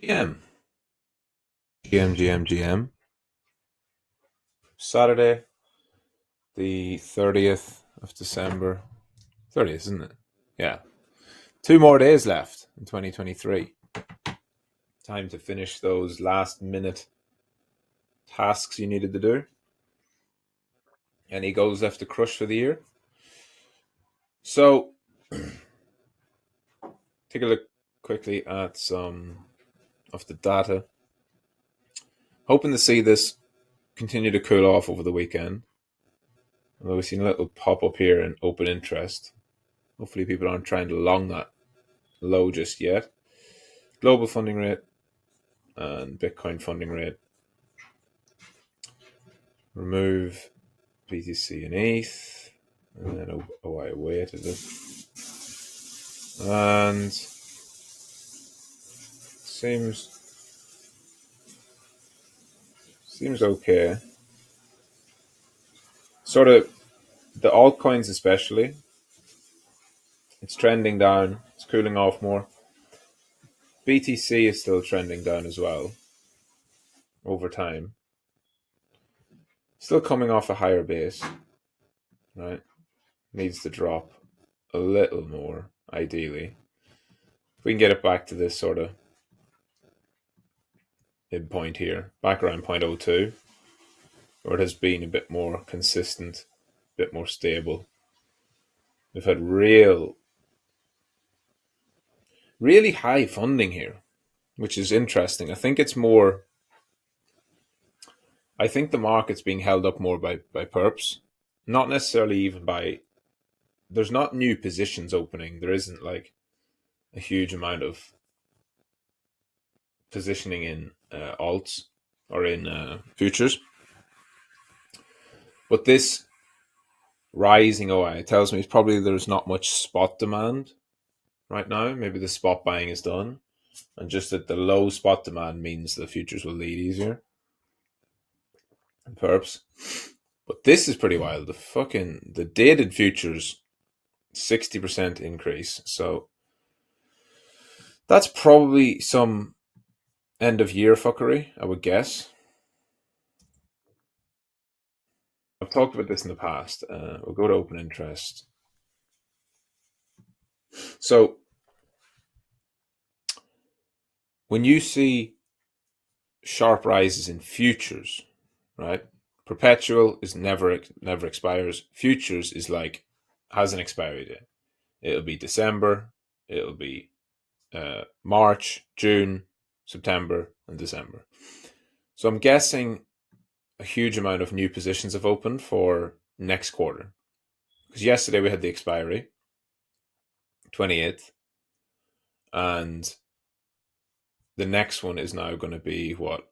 GM. GM. Saturday, the 30th of December. 30th, isn't it? Yeah. 2 more days left in 2023. Time to finish those last minute tasks you needed to do. Any goals left to crush for the year? So, take a look quickly at some of the data. Hoping to see this continue to cool off over the weekend. Although we've seen a little pop up here in open interest. Hopefully, people aren't trying to long that low just yet. Global funding rate and Bitcoin funding rate. Remove BTC and ETH. And then OI weight is it? And seems okay. Sort of the altcoins especially. It's trending down. It's cooling off more. BTC is still trending down as well over time. Still coming off a higher base, right? Needs to drop a little more, ideally. If we can get it back to this sort of midpoint here, back around 0.02, where it has been a bit more consistent, a bit more stable. We've had really high funding here, which is interesting. I think the market's being held up more by perps, not necessarily even by. There's not new positions opening. There isn't like a huge amount of positioning in alts or in futures. But this rising OI tells me probably there's not much spot demand right now. Maybe the spot buying is done, and just that the low spot demand means the futures will lead easier. And perps. But this is pretty wild. The dated futures 60% increase. So that's probably some end of year fuckery, I would guess. I've talked about this in the past. We'll go to open interest. So when you see sharp rises in futures, right? Perpetual is never expires. Futures is like has an expiry date. It'll be December. It'll be March, June, September, and December. So I'm guessing a huge amount of new positions have opened for next quarter. Because yesterday we had the expiry, 28th, and the next one is now going to be what?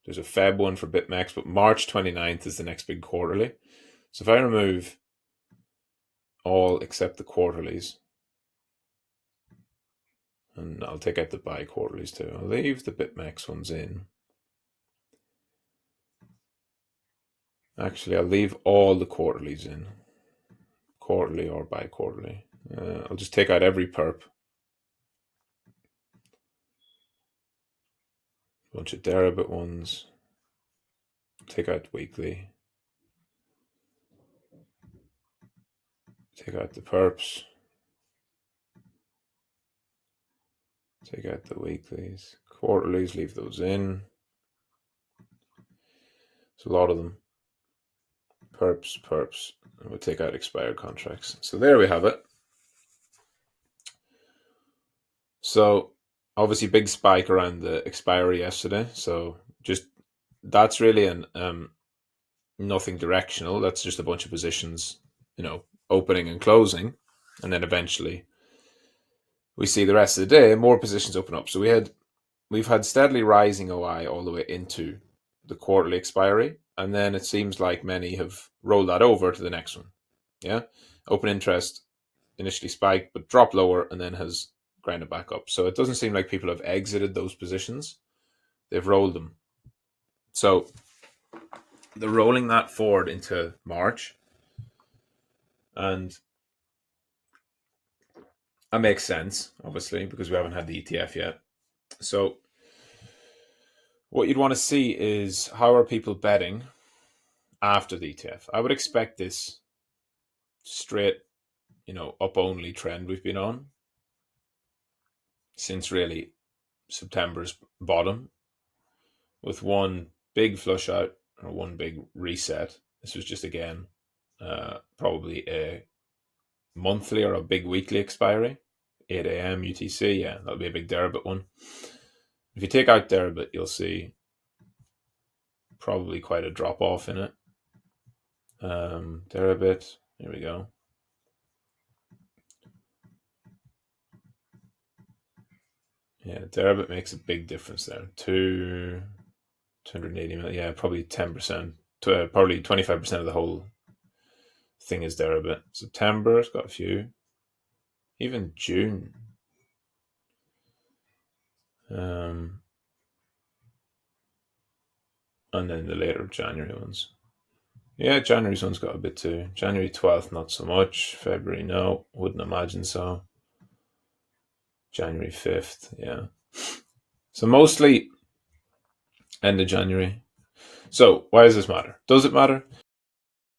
There's a Feb one for BitMEX, but March 29th is the next big quarterly. So if I remove all except the quarterlies, and I'll take out the bi quarterlies too. I'll leave the BitMEX ones in. Actually, I'll leave all the quarterlies in, quarterly or bi quarterly. I'll just take out every perp. Bunch of Deribit ones. Take out weekly. Take out the perps. Take out the weeklies. Quarterlies, leave those in. There's a lot of them. Perps. And we'll take out expired contracts. So there we have it. So obviously big spike around the expiry yesterday. So just that's really an nothing directional. That's just a bunch of positions, opening and closing, and then eventually we see the rest of the day more positions open up. So we've had steadily rising OI all the way into the quarterly expiry, and then it seems like many have rolled that over to the next one. Yeah, open interest initially spiked but dropped lower and then has grounded back up. So it doesn't seem like people have exited those positions; they've rolled them. So they're rolling that forward into March, and that makes sense, obviously, because we haven't had the ETF yet. So What you'd want to see is how are people betting after the ETF. I would expect this straight, up only trend we've been on since really September's bottom, with one big flush out or one big reset. This was just again probably a monthly or a big weekly expiry, 8 a.m. UTC. Yeah, that'll be a big Deribit one. If you take out Deribit, you'll see probably quite a drop off in it. Deribit, here we go. Yeah, Deribit makes a big difference there. 280 million. Yeah, probably 10%. Probably 25% of the whole thing is Deribit. September's got a few. Even June. And then the later January ones. Yeah, January's one's got a bit too. January 12th, not so much. February, no. Wouldn't imagine so. January 5th, yeah. So mostly end of January. So why does this matter? Does it matter?